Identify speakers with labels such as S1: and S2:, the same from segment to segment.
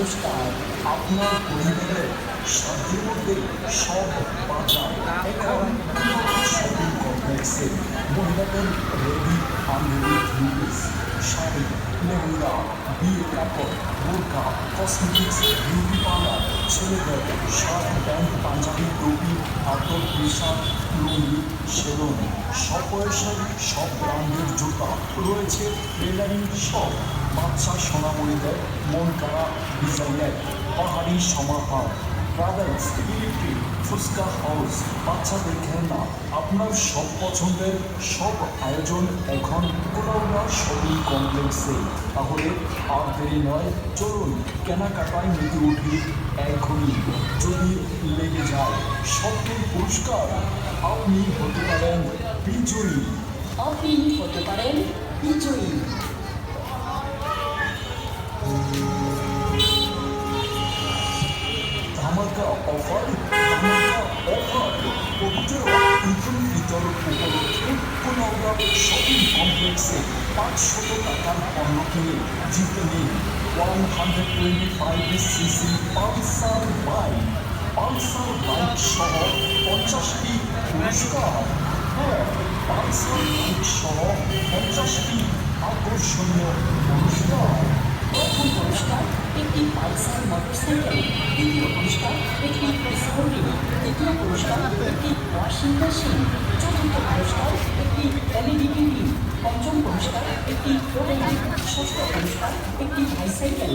S1: পুরস্কার। আপনার পরিবারের সাধ্যের মধ্যে সব বাজার এখন শপিং কমপ্লেক্সে। মহিলাদের ready unready three piece, sari, lehenga, বিয়ের কাপড়, বোরকা, কসমেটিক্স, বিউটি পার্লার, ছেলেদের শার্ট, প্যান্ট, পাঞ্জাবি, টুপি, আতর, পোশাক, লুঙ্গি, সেলুন, সব বয়সের সব ব্র্যান্ডের জুতা রয়েছে। টেলারিং শপ, বাচ্চা সোনামণিদের মন কাড়া ডিজাইনের পাহাড়ি সমাহার, ট্রাভেলস, ইলেকট্রিক, ফুচকা হাউস, বাচ্চাদের খেলনা, আপনার সব পছন্দের সব আয়োজন এখন কোলাউড়া শপিং কমপ্লেক্সে। তাহলে আর দেরি নয়, চলুন কেনাকাটায় মেতে উঠি এখনই। যদি লেগে যায় সত্যের পুরস্কার, আপনি হতে পারেন বিজয়ী।
S2: আপনি হতে পারেন বিজয়ী।
S1: ধামাকা অফার, ধামাকা অফার। পবিত্র ঈদুল ফিতর উপলক্ষে কোলাউড়া শপিং কমপ্লেক্সে 500 টাকার পণ্য কিনে জিতে নিন 125cc Pulsar bike. Pulsar bike সহ 50টি পুরস্কার। হ্যাঁ, পালসার বাইক সহ 50টি আকর্ষণীয় পুরস্কার।
S2: প্রথম পুরস্কার একটি পালসার মোটরসাইকেল, দ্বিতীয় পুরস্কার একটি স্কুটি, তৃতীয় পুরস্কার একটি ওয়াশিং মেশিন, চতুর্থ পুরস্কার একটি এলইডি টিভি, পঞ্চম পুরস্কার একটি প্রোডাক্ট, ষষ্ঠ পুরস্কার একটি বাইসাইকেল,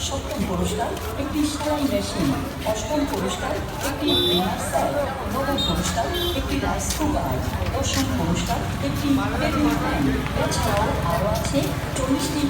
S2: সপ্তম পুরস্কার একটি সেলাই মেশিন, অষ্টম পুরস্কার একটি ডিনার সেট, নবম পুরস্কার একটি রাইস কুকার, দশম পুরস্কার একটি টেবিল ফ্যান। এছাড়াও আরও আছে 40টি